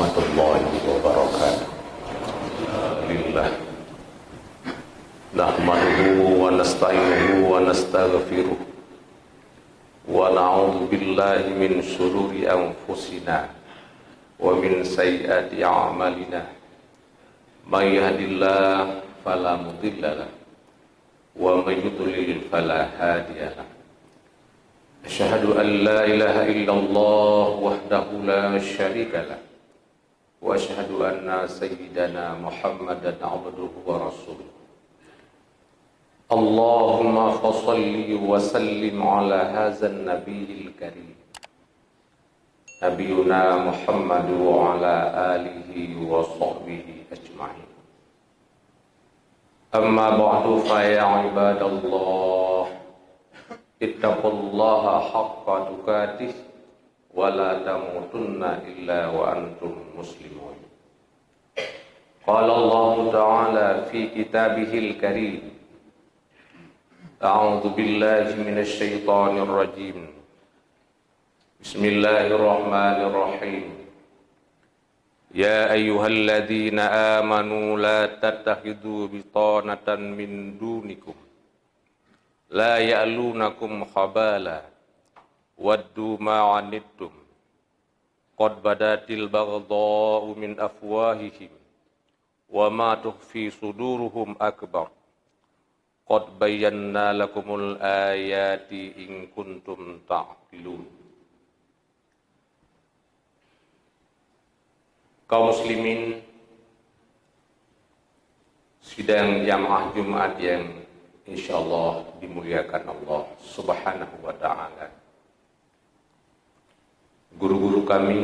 warahmatullahi wabarakatuh. Alhamdulillah. Nahmaduhu wa nasta'inuhu wa nastaghfiruh. Wa na'udzu billahi min shururi anfusina wa min sayyiati a'malina. May yahdihillahu fala mudilla lahu wa may yudlil fala hadiya lahu. Asyhadu an la ilaha illallah wahdahu la syarika lah wa asyhadu anna sayyidana Muhammadan abduhu wa rasuluh. Allahumma fassalli wa sallim ala hadzal nabiyil karim nabiyuna Muhammad wa ala alihi wa sahbihi ajma'in. Amma ba'du fa ya ibadallah, ittaqullaha haqqa tuqatih wa la tamutunna illa wa antum muslimun. Qala Allah Ta'ala fi kitabihil karim, a'udzu billahi minasy syaithanir rajim. Bismillahirrahmanirrahim. Ya ayyuhalladzina amanu la tattakhidhu bitanatan min dunikum la ya'lunakum khabala waddu ma 'anittum qad badatil baghdha'u min afwahihim wa ma tukhfi suduruhum akbar qad bayyana lakumul ayati in kuntum ta'qilun. Kaum muslimin sidang jamaah Jumat yang insyaallah dimuliakan Allah Subhanahu wa ta'ala. Guru-guru kami,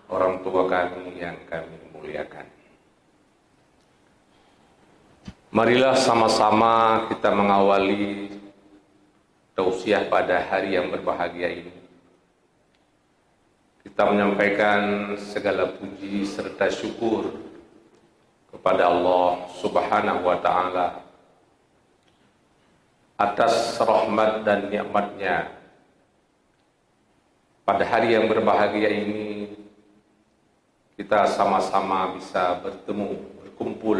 orang tua kami yang kami muliakan. Marilah sama-sama kita mengawali tausiah pada hari yang berbahagia ini. Kita menyampaikan segala puji serta syukur kepada Allah Subhanahu wa ta'ala atas rahmat dan nikmatnya. Pada hari yang berbahagia ini kita sama-sama bisa bertemu, berkumpul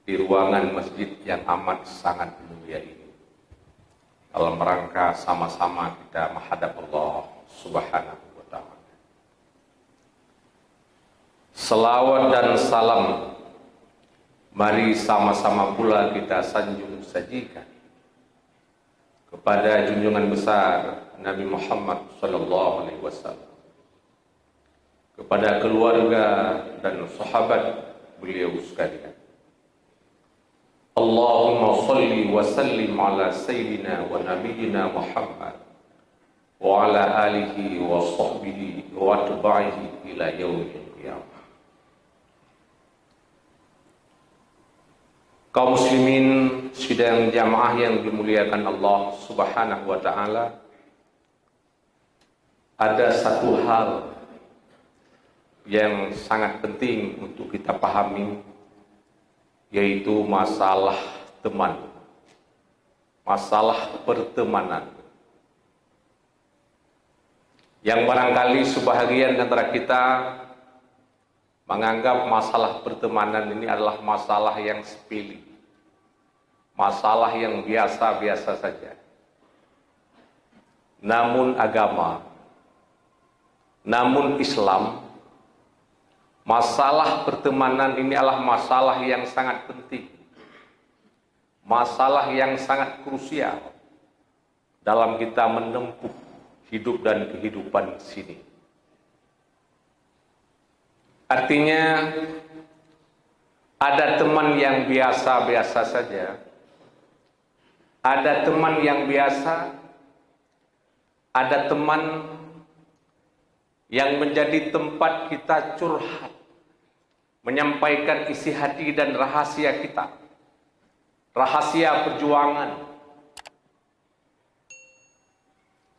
di ruangan masjid yang amat sangat mulia ini dalam rangka sama-sama kita menghadap Allah Subhanahu wa ta'ala. Selawat dan salam mari sama-sama pula kita sanjung sajikan kepada junjungan besar Nabi Muhammad sallallahu alaihi wasallam, kepada keluarga dan sahabat beliau sekalian. Allahumma salli wa sallim ala sayyidina wa nabiyyina Muhammad wa ala alihi wa sahbihi wa atba'ihi ila yaumil qiyamah. Kaum muslimin sidang jamaah yang dimuliakan Allah Subhanahu wa ta'ala, ada satu hal yang sangat penting untuk kita pahami, yaitu masalah teman, masalah pertemanan, yang barangkali sebahagian antara kita menganggap masalah pertemanan ini adalah masalah yang sepele, masalah yang biasa-biasa saja. Namun agama, namun Islam, masalah pertemanan ini adalah masalah yang sangat penting, masalah yang sangat krusial dalam kita menempuh hidup dan kehidupan di sini. Artinya, ada teman yang biasa-biasa saja, ada teman yang biasa, ada teman yang menjadi tempat kita curhat, menyampaikan isi hati dan rahasia kita, rahasia perjuangan.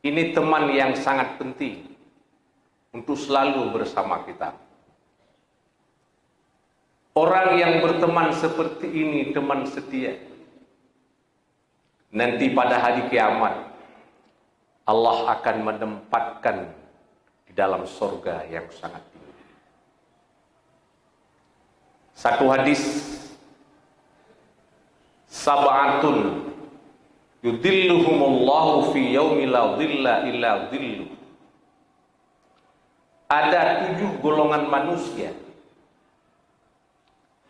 Ini teman yang sangat penting untuk selalu bersama kita. Orang yang berteman seperti ini teman setia. Nanti pada hari kiamat Allah akan menempatkan di dalam surga yang sangat tinggi. Satu hadis, sab'atun yudilluhumullahu fi yaumi la dhilla illa dhilluh. Ada 7 golongan manusia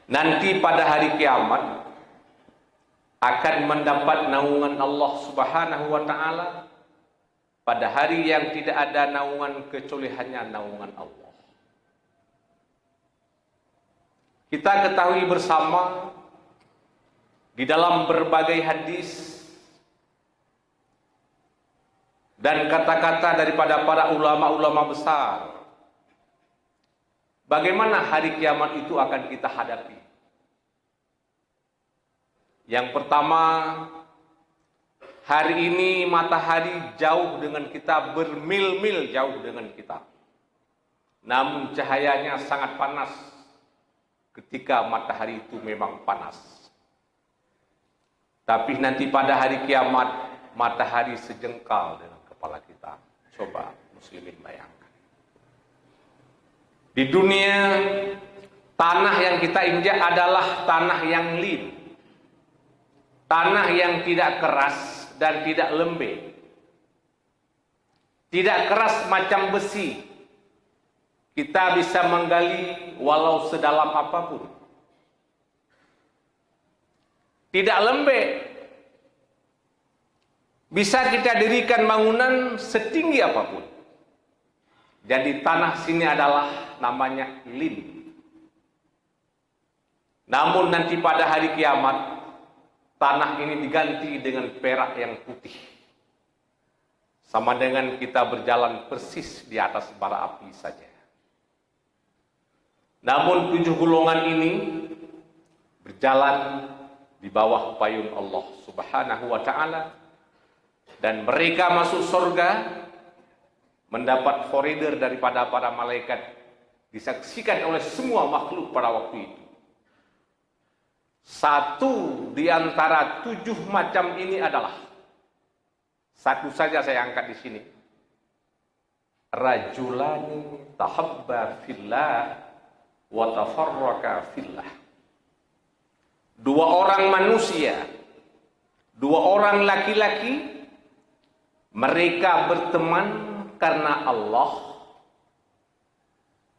nanti pada hari kiamat akan mendapat naungan Allah Subhanahu wa taala pada hari yang tidak ada naungan kecuali hanya naungan Allah. Kita ketahui bersama di dalam berbagai hadis dan kata-kata daripada para ulama-ulama besar, bagaimana hari kiamat itu akan kita hadapi. Yang pertama, hari ini matahari jauh dengan kita, bermil-mil jauh dengan kita. Namun cahayanya sangat panas ketika matahari itu memang panas. Tapi nanti pada hari kiamat, matahari sejengkal dengan kepala kita. Coba muslimin bayangkan. Di dunia, tanah yang kita injak adalah tanah yang lin. Tanah yang tidak keras dan tidak lembek. Tidak keras macam besi. Kita bisa menggali walau sedalam apapun. Tidak lembek. Bisa kita dirikan bangunan setinggi apapun. Jadi tanah sini adalah namanya lin. Namun nanti pada hari kiamat, tanah ini diganti dengan perak yang putih. Sama dengan kita berjalan persis di atas bara api saja. Namun 7 golongan ini berjalan di bawah payung Allah Subhanahu wa taala, dan mereka masuk surga, mendapat koridor daripada para malaikat, disaksikan oleh semua makhluk pada waktu itu. Satu di antara 7 macam ini adalah, satu saja saya angkat di sini. Rajulani tahabba fillah wa tafarraka fillah. 2 orang manusia, 2 orang laki-laki, mereka berteman karena Allah,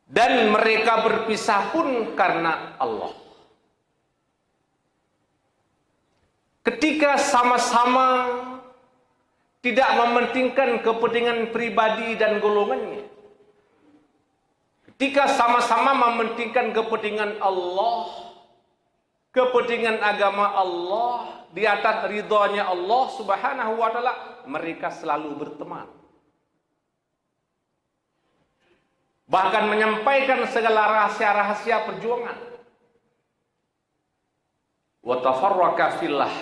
dan mereka berpisah pun karena Allah. Ketika sama-sama tidak mementingkan kepentingan pribadi dan golongannya, ketika sama-sama mementingkan kepentingan Allah, kepentingan agama Allah, di atas ridhonya Allah Subhanahu wa taala, mereka selalu berteman. Bahkan menyampaikan segala rahasia-rahasia perjuangan. Wa tafarraka fillah,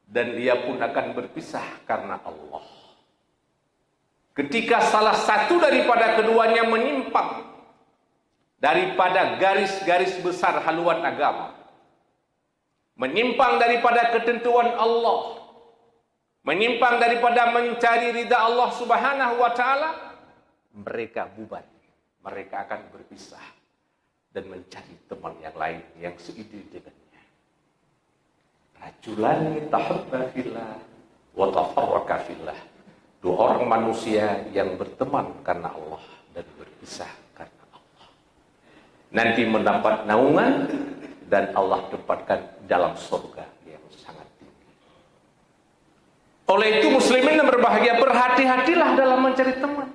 dan ia pun akan berpisah karena Allah. Ketika salah satu daripada keduanya menyimpang daripada garis-garis besar haluan agama, menyimpang daripada ketentuan Allah, menyimpang daripada mencari ridha Allah Subhanahu wa taala, mereka bubar, mereka akan berpisah dan mencari teman yang lain yang seide dengannya. Rajulani tahabba fillah wa tafarraka fillah. 2 orang manusia yang berteman karena Allah dan berpisah karena Allah, nanti mendapat naungan dan Allah tempatkan dalam surga yang sangat tinggi. Oleh itu muslimin yang berbahagia, berhati-hatilah dalam mencari teman.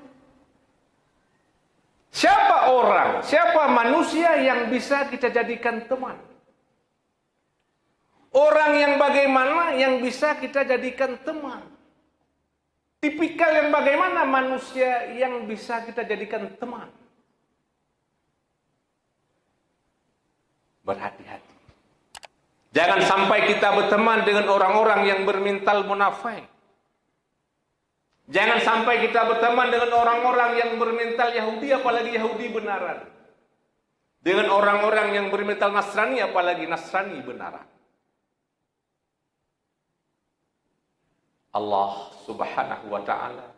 Siapa orang, siapa manusia yang bisa kita jadikan teman? Orang yang bagaimana yang bisa kita jadikan teman? Tipikal yang bagaimana manusia yang bisa kita jadikan teman? Berhati-hati. Jangan sampai kita berteman dengan orang-orang yang bermental munafik. Jangan sampai kita berteman dengan orang-orang yang bermental Yahudi, apalagi Yahudi benaran. Dengan orang-orang yang bermental Nasrani, apalagi Nasrani benaran. Allah Subhanahu wa ta'ala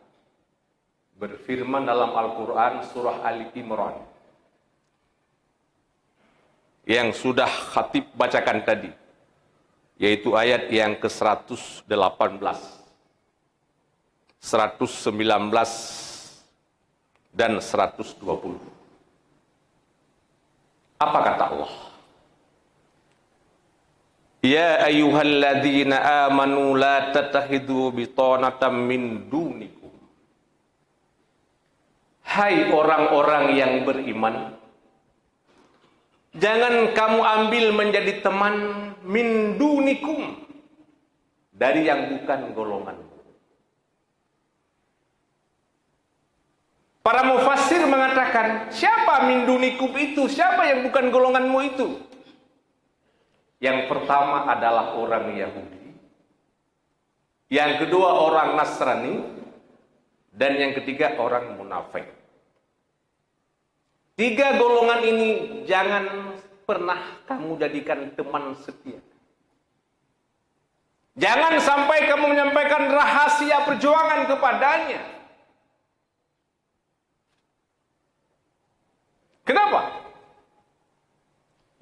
berfirman dalam Al-Quran surah Ali Imran yang sudah khatib bacakan tadi, yaitu ayat yang ke-118, 119, dan 120. Apa kata Allah? Ya ayyuhalladzina amanu la tattakhidhu bitanatan min dunikum. Hai orang-orang yang beriman, jangan kamu ambil menjadi teman min dunikum, dari yang bukan golonganmu. Para mufassir mengatakan, siapa min dunikum itu? Siapa yang bukan golonganmu itu? Yang pertama adalah orang Yahudi, yang kedua orang Nasrani, dan yang ketiga orang munafik. 3 golongan ini jangan pernah kamu jadikan teman setia. Jangan sampai kamu menyampaikan rahasia perjuangan kepadanya. Kenapa?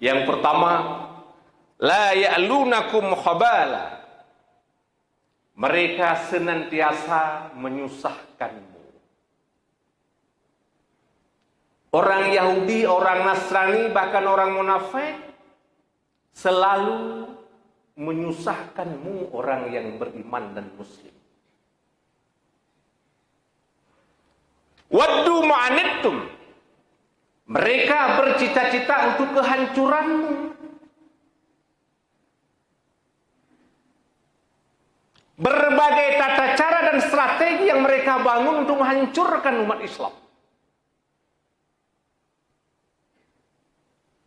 Yang pertama, la ya'lunakum khabala. Mereka senantiasa menyusahkanmu. Orang Yahudi, orang Nasrani, bahkan orang munafik selalu menyusahkanmu, orang yang beriman dan muslim. Waddu ma'anittum. Mereka bercita-cita untuk kehancuranmu. Berbagai tata cara dan strategi yang mereka bangun untuk menghancurkan umat Islam.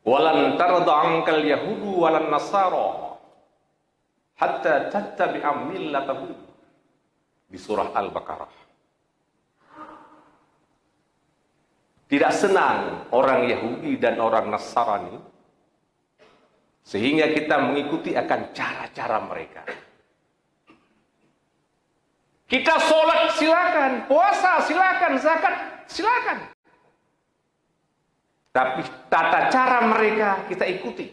Walan tarda ankal yahudu walan nasara hatta tattabi'a millatahum, di surah Al-Baqarah. Tidak senang orang Yahudi dan orang Nasrani sehingga kita mengikuti akan cara-cara mereka. Kita sholat silakan, puasa silakan, zakat silakan. Tapi tata cara mereka kita ikuti.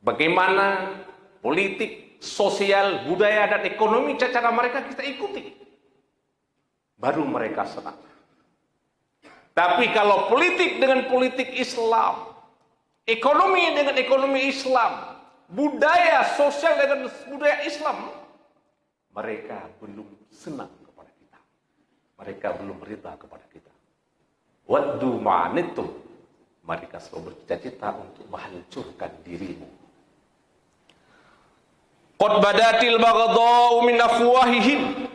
Bagaimana politik, sosial, budaya, dan ekonomi cara mereka kita ikuti. Baru mereka senang. Tapi kalau politik dengan politik Islam, ekonomi dengan ekonomi Islam, budaya sosial dengan budaya Islam, mereka belum senang kepada kita. Mereka belum rida kepada kita. Waddu ma'anittum. Mereka selalu bercita-cita untuk menghancurkan dirimu. Qad badatil baghdha'u min afwahihim.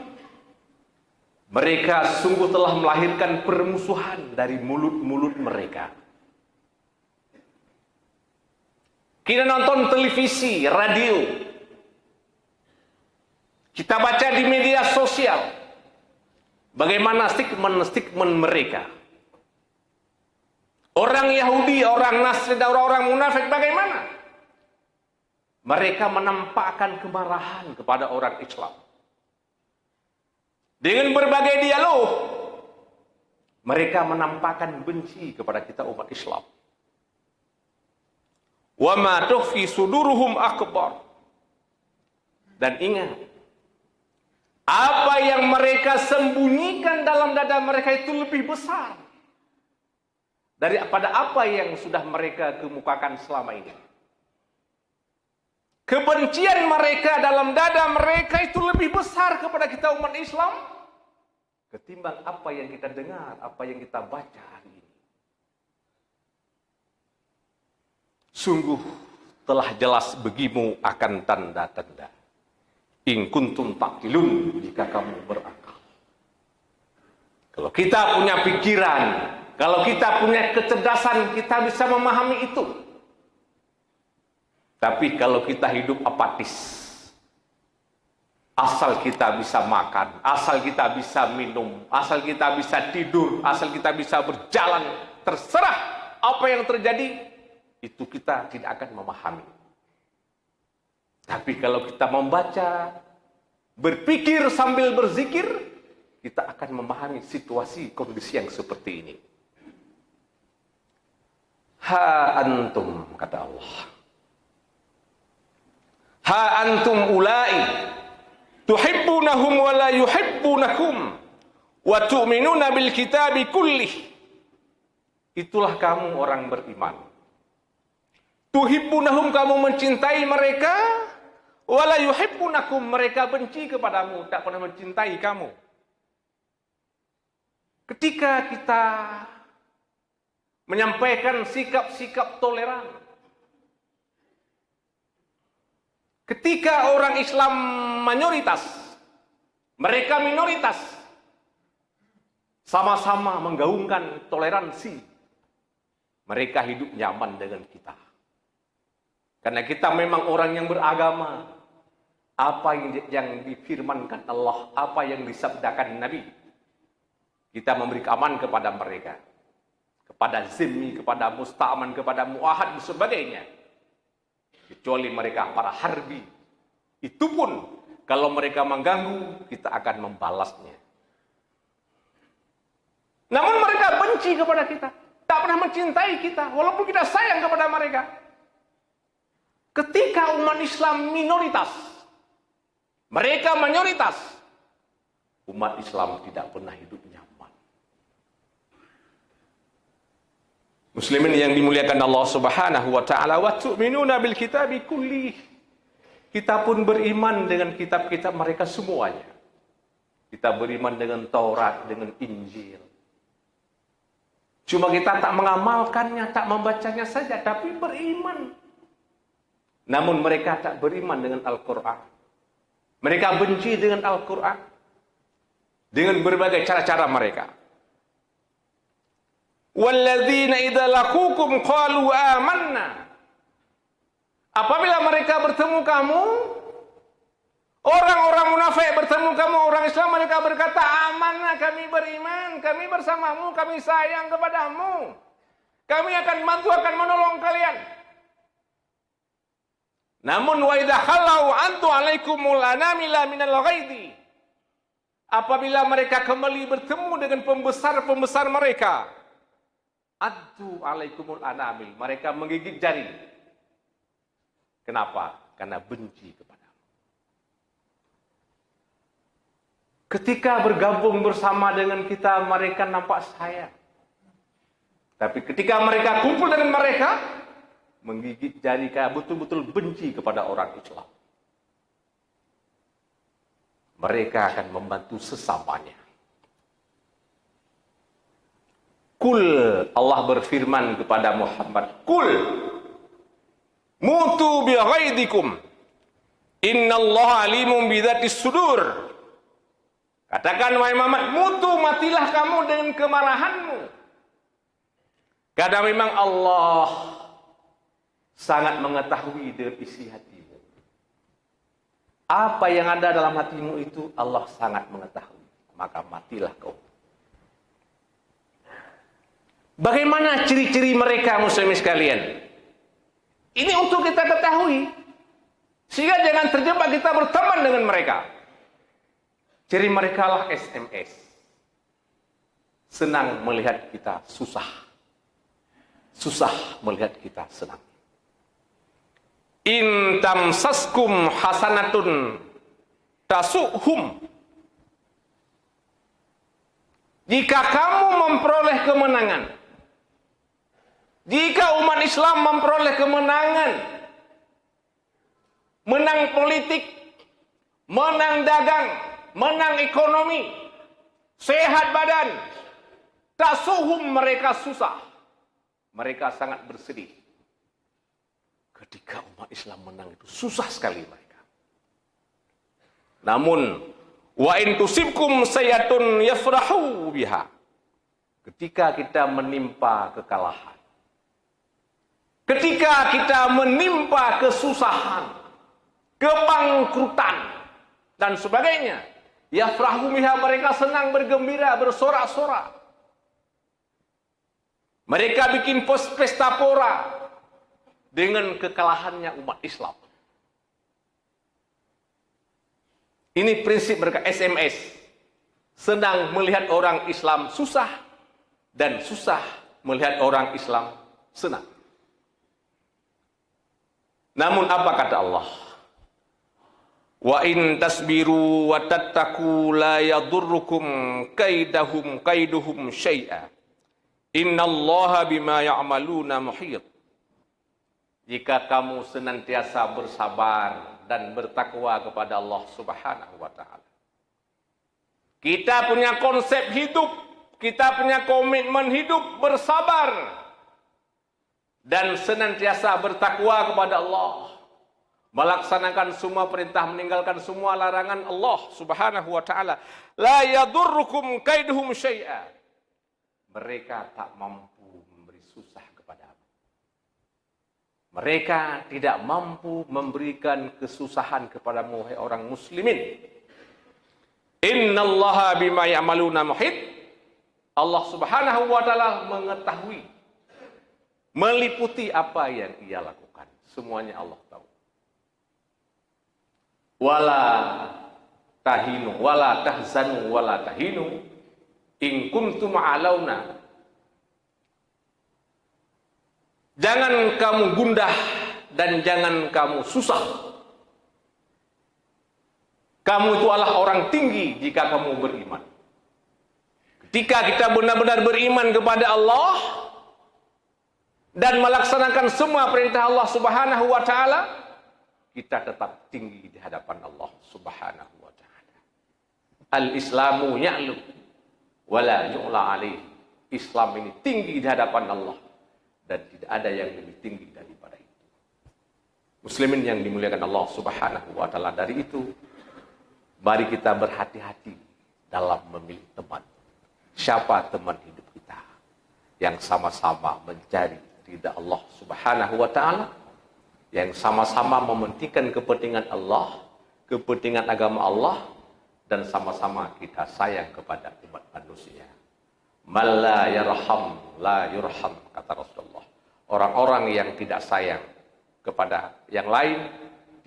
Mereka sungguh telah melahirkan permusuhan dari mulut-mulut mereka. Kita nonton televisi, radio, kita baca di media sosial, bagaimana stigma mereka. Orang Yahudi, orang Nasrani, dan orang munafik bagaimana? Mereka menampakkan kemarahan kepada orang Islam. Dengan berbagai dialog, mereka menampakkan benci kepada kita umat Islam. Wa ma tukhfi suduruhum akbar. Dan ingat, apa yang mereka sembunyikan dalam dada mereka itu lebih besar daripada apa yang sudah mereka kemukakan selama ini. Kebencian mereka dalam dada mereka itu lebih besar kepada kita umat Islam ketimbang apa yang kita dengar, apa yang kita baca hari ini. Sungguh telah jelas bagimu akan tanda-tanda. In kuntum taqilun, jika kamu berakal. Kalau kita punya pikiran, kalau kita punya kecerdasan, kita bisa memahami itu. Tapi kalau kita hidup apatis, asal kita bisa makan, asal kita bisa minum, asal kita bisa tidur, asal kita bisa berjalan, terserah apa yang terjadi, itu kita tidak akan memahami. Tapi kalau kita membaca, berpikir sambil berzikir, kita akan memahami situasi kondisi yang seperti ini. Ha antum, kata Allah. Ha antum ulai tuhibbunahum wa la yuhibbunakum wa tu'minuna bil kitabi kullih. Itulah kamu orang beriman. Tuhibbunahum, kamu mencintai mereka, wa la yuhibbunakum, mereka benci kepadamu, tak pernah mencintai kamu. Ketika kita menyampaikan sikap-sikap toleran, ketika orang Islam mayoritas, mereka minoritas, sama-sama menggaungkan toleransi, mereka hidup nyaman dengan kita. Karena kita memang orang yang beragama. Apa yang difirmankan Allah, apa yang disabdakan Nabi, kita memberi aman kepada mereka, kepada zimmi, kepada musta'man, kepada muahad dan sebagainya. Kecuali mereka para harbi, itu pun kalau mereka mengganggu, kita akan membalasnya. Namun mereka benci kepada kita, tak pernah mencintai kita, walaupun kita sayang kepada mereka. Ketika umat Islam minoritas, mereka mayoritas, umat Islam tidak pernah hidup nyaman. Muslimin yang dimuliakan Allah Subhanahu wa taala, wa tu'minuna bil kitabi kullih. Kita pun beriman dengan kitab-kitab mereka semuanya. Kita beriman dengan Taurat, dengan Injil. Cuma kita tak mengamalkannya, tak membacanya saja, tapi beriman. Namun mereka tak beriman dengan Al-Quran. Mereka benci dengan Al-Quran. Dengan berbagai cara-cara mereka. Walladzina idza laqukum qalu amanna. Apabila mereka bertemu kamu, orang-orang munafik bertemu kamu, orang Islam, mereka berkata, amanah, kami beriman, kami bersamamu, kami sayang kepadamu, kami akan bantu, akan menolong kalian. Namun wa idza khalau antu alaikumul anamila minal ghaidi. Apabila mereka kembali bertemu dengan pembesar-pembesar mereka, addu alaikumul anamil, mereka menggigit jari. Kenapa? Karena benci kepadamu. Ketika bergabung bersama dengan kita, mereka nampak sayang. Tapi ketika mereka kumpul dengan mereka, menggigit jari, kayak betul-betul benci kepada orang Islam. Mereka akan membantu sesamanya. Kul, Allah berfirman kepada Muhammad, kul mutu bi ghaidikum innallaha alimun bidzatis sudur. Katakan wahai Muhammad, mutu, matilah kamu dengan kemarahanmu. Karena memang Allah sangat mengetahui dengan isi hatimu. Apa yang ada dalam hatimu itu Allah sangat mengetahui. Maka matilah kau. Bagaimana ciri-ciri mereka, muslimin sekalian? Ini untuk kita ketahui, sehingga jangan terjebak kita berteman dengan mereka. Ciri mereka lah SMS. Senang melihat kita susah. Susah melihat kita senang. In tamsaskum hasanatun tasuhum. Jika kamu memperoleh kemenangan, jika umat Islam memperoleh kemenangan, menang politik, menang dagang, menang ekonomi, sehat badan, tasuhum, mereka susah, mereka sangat bersedih. Ketika umat Islam menang itu susah sekali mereka. Namun wa in tusibkum sayatun yafrahu biha. Ketika kita menimpa kekalahan, ketika kita menimpa kesusahan, kebangkrutan dan sebagainya, yafrahu biha, mereka senang, bergembira, bersorak-sorak. Mereka bikin pesta pora dengan kekalahannya umat Islam. Ini prinsip mereka, SMS. Senang melihat orang Islam susah, dan susah melihat orang Islam senang. Namun apa kata Allah? Wa in tasbiru wa tattaqu la yadurrukum kaiduhum syai'a. Innallaha bima ya'maluna muhit. Jika kamu senantiasa bersabar dan bertakwa kepada Allah Subhanahu wa taala. Kita punya konsep hidup, kita punya komitmen hidup bersabar dan senantiasa bertakwa kepada Allah. Melaksanakan semua perintah, meninggalkan semua larangan Allah Subhanahu wa taala. La yadurrukum kaiduhum syai'a. Mereka tak mampu memberi susah kepadamu. Mereka tidak mampu memberikan kesusahan kepadamu, wahai orang muslimin. Innallaha bima ya'maluna muhit. Allah Subhanahu wa taala mengetahui, meliputi apa yang ia lakukan. Semuanya Allah tahu. Wala tahinu, wala tahzanu, wala tahinu in kuntum alauna. Jangan kamu gundah dan jangan kamu susah. Kamu itu adalah orang tinggi jika kamu beriman. Ketika kita benar-benar beriman kepada Allah dan melaksanakan semua perintah Allah Subhanahu wa taala, kita tetap tinggi di hadapan Allah Subhanahu wa taala. Al-Islamu ya'lu wa la yu'la alaihi. Islam ini tinggi di hadapan Allah dan tidak ada yang lebih tinggi daripada itu. Muslimin yang dimuliakan Allah Subhanahu wa taala, dari itu mari kita berhati-hati dalam memilih teman. Siapa teman hidup kita yang sama-sama mencari ridha Allah Subhanahu wa taala, yang sama-sama mementingkan kepentingan Allah, kepentingan agama Allah, dan sama-sama kita sayang kepada umat manusia. Man la yarham la yurham, kata Rasulullah. Orang-orang yang tidak sayang kepada yang lain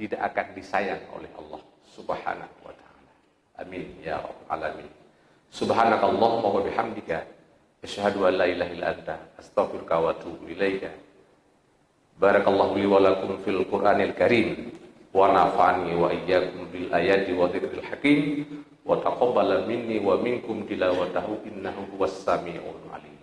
tidak akan disayang oleh Allah Subhanahu wa taala. Amin ya rabbal alamin. Subhanakallahumma wa bihamdika asyhadu an la ilaha illa anta astaghfiruka wa atubu ilaika. Barakallahu li wa lakum fil Qur'anil Karim wa nafa'ani wa iyyakum bil ayati wa dzikril hakim wa taqabbala minni wa minkum tilawatahu innahu huwas samiul alim.